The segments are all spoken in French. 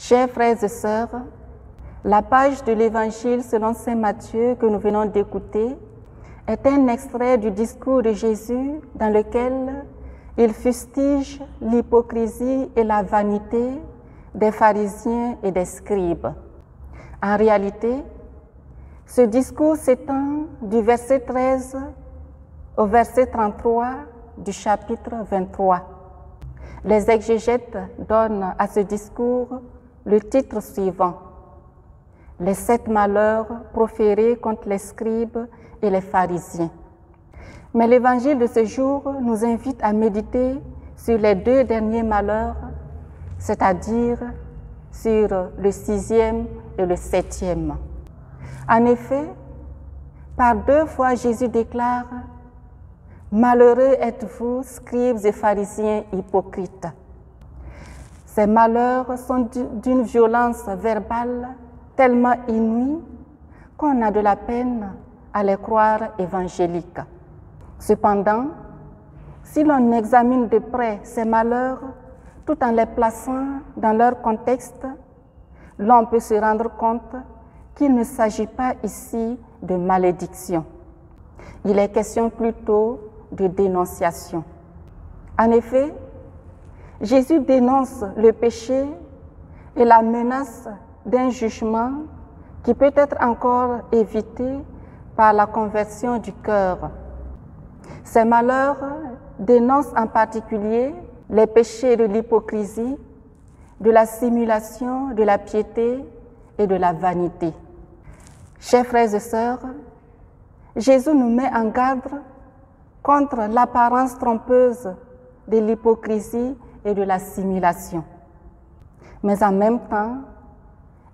Chers frères et sœurs, la page de l'Évangile selon saint Matthieu que nous venons d'écouter est un extrait du discours de Jésus dans lequel il fustige l'hypocrisie et la vanité des pharisiens et des scribes. En réalité, ce discours s'étend du verset 13 au verset 33 du chapitre 23. Les exégètes donnent à ce discours le titre suivant: Les 7 malheurs proférés contre les scribes et les pharisiens. Mais l'évangile de ce jour nous invite à méditer sur les 2 derniers malheurs, c'est-à-dire sur le 6e et le 7e. En effet, par 2 fois Jésus déclare: Malheureux êtes-vous, scribes et pharisiens hypocrites. Ces malheurs sont d'une violence verbale tellement inouïe qu'on a de la peine à les croire évangéliques. Cependant, si l'on examine de près ces malheurs tout en les plaçant dans leur contexte, l'on peut se rendre compte qu'il ne s'agit pas ici de malédiction. Il est question plutôt de dénonciation. En effet, Jésus dénonce le péché et la menace d'un jugement qui peut être encore évité par la conversion du cœur. Ces malheurs dénoncent en particulier les péchés de l'hypocrisie, de la simulation, de la piété et de la vanité. Chers frères et sœurs, Jésus nous met en garde contre l'apparence trompeuse de l'hypocrisie et de la simulation. Mais en même temps,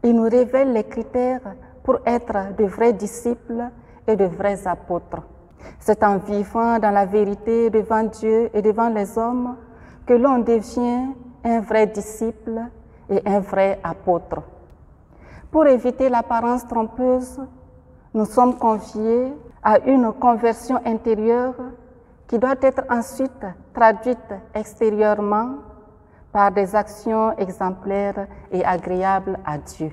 il nous révèle les critères pour être de vrais disciples et de vrais apôtres. C'est en vivant dans la vérité devant Dieu et devant les hommes que l'on devient un vrai disciple et un vrai apôtre. Pour éviter l'apparence trompeuse, nous sommes conviés à une conversion intérieure qui doit être ensuite traduite extérieurement par des actions exemplaires et agréables à Dieu.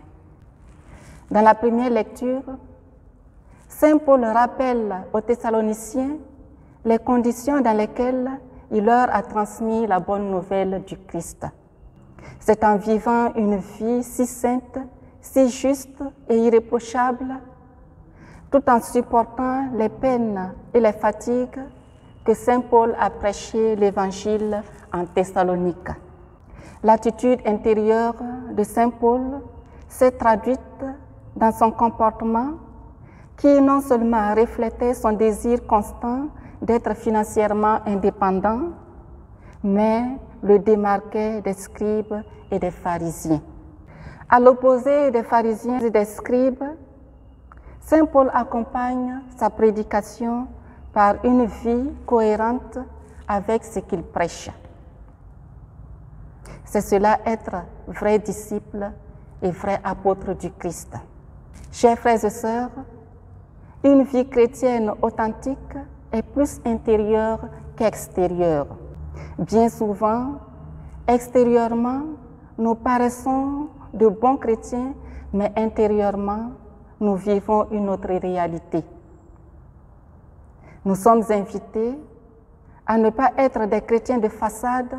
Dans la première lecture, saint Paul rappelle aux Thessaloniciens les conditions dans lesquelles il leur a transmis la bonne nouvelle du Christ. C'est en vivant une vie si sainte, si juste et irréprochable, tout en supportant les peines et les fatigues, que saint Paul a prêché l'Évangile en Thessalonique. L'attitude intérieure de saint Paul s'est traduite dans son comportement qui non seulement reflétait son désir constant d'être financièrement indépendant, mais le démarquait des scribes et des pharisiens. À l'opposé des pharisiens et des scribes, saint Paul accompagne sa prédication par une vie cohérente avec ce qu'il prêche. C'est cela être vrai disciple et vrai apôtre du Christ. Chers frères et sœurs, une vie chrétienne authentique est plus intérieure qu'extérieure. Bien souvent, extérieurement, nous paraissons de bons chrétiens, mais intérieurement, nous vivons une autre réalité. Nous sommes invités à ne pas être des chrétiens de façade,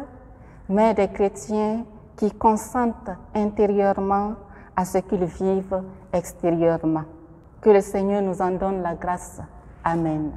mais des chrétiens qui consentent intérieurement à ce qu'ils vivent extérieurement. Que le Seigneur nous en donne la grâce. Amen.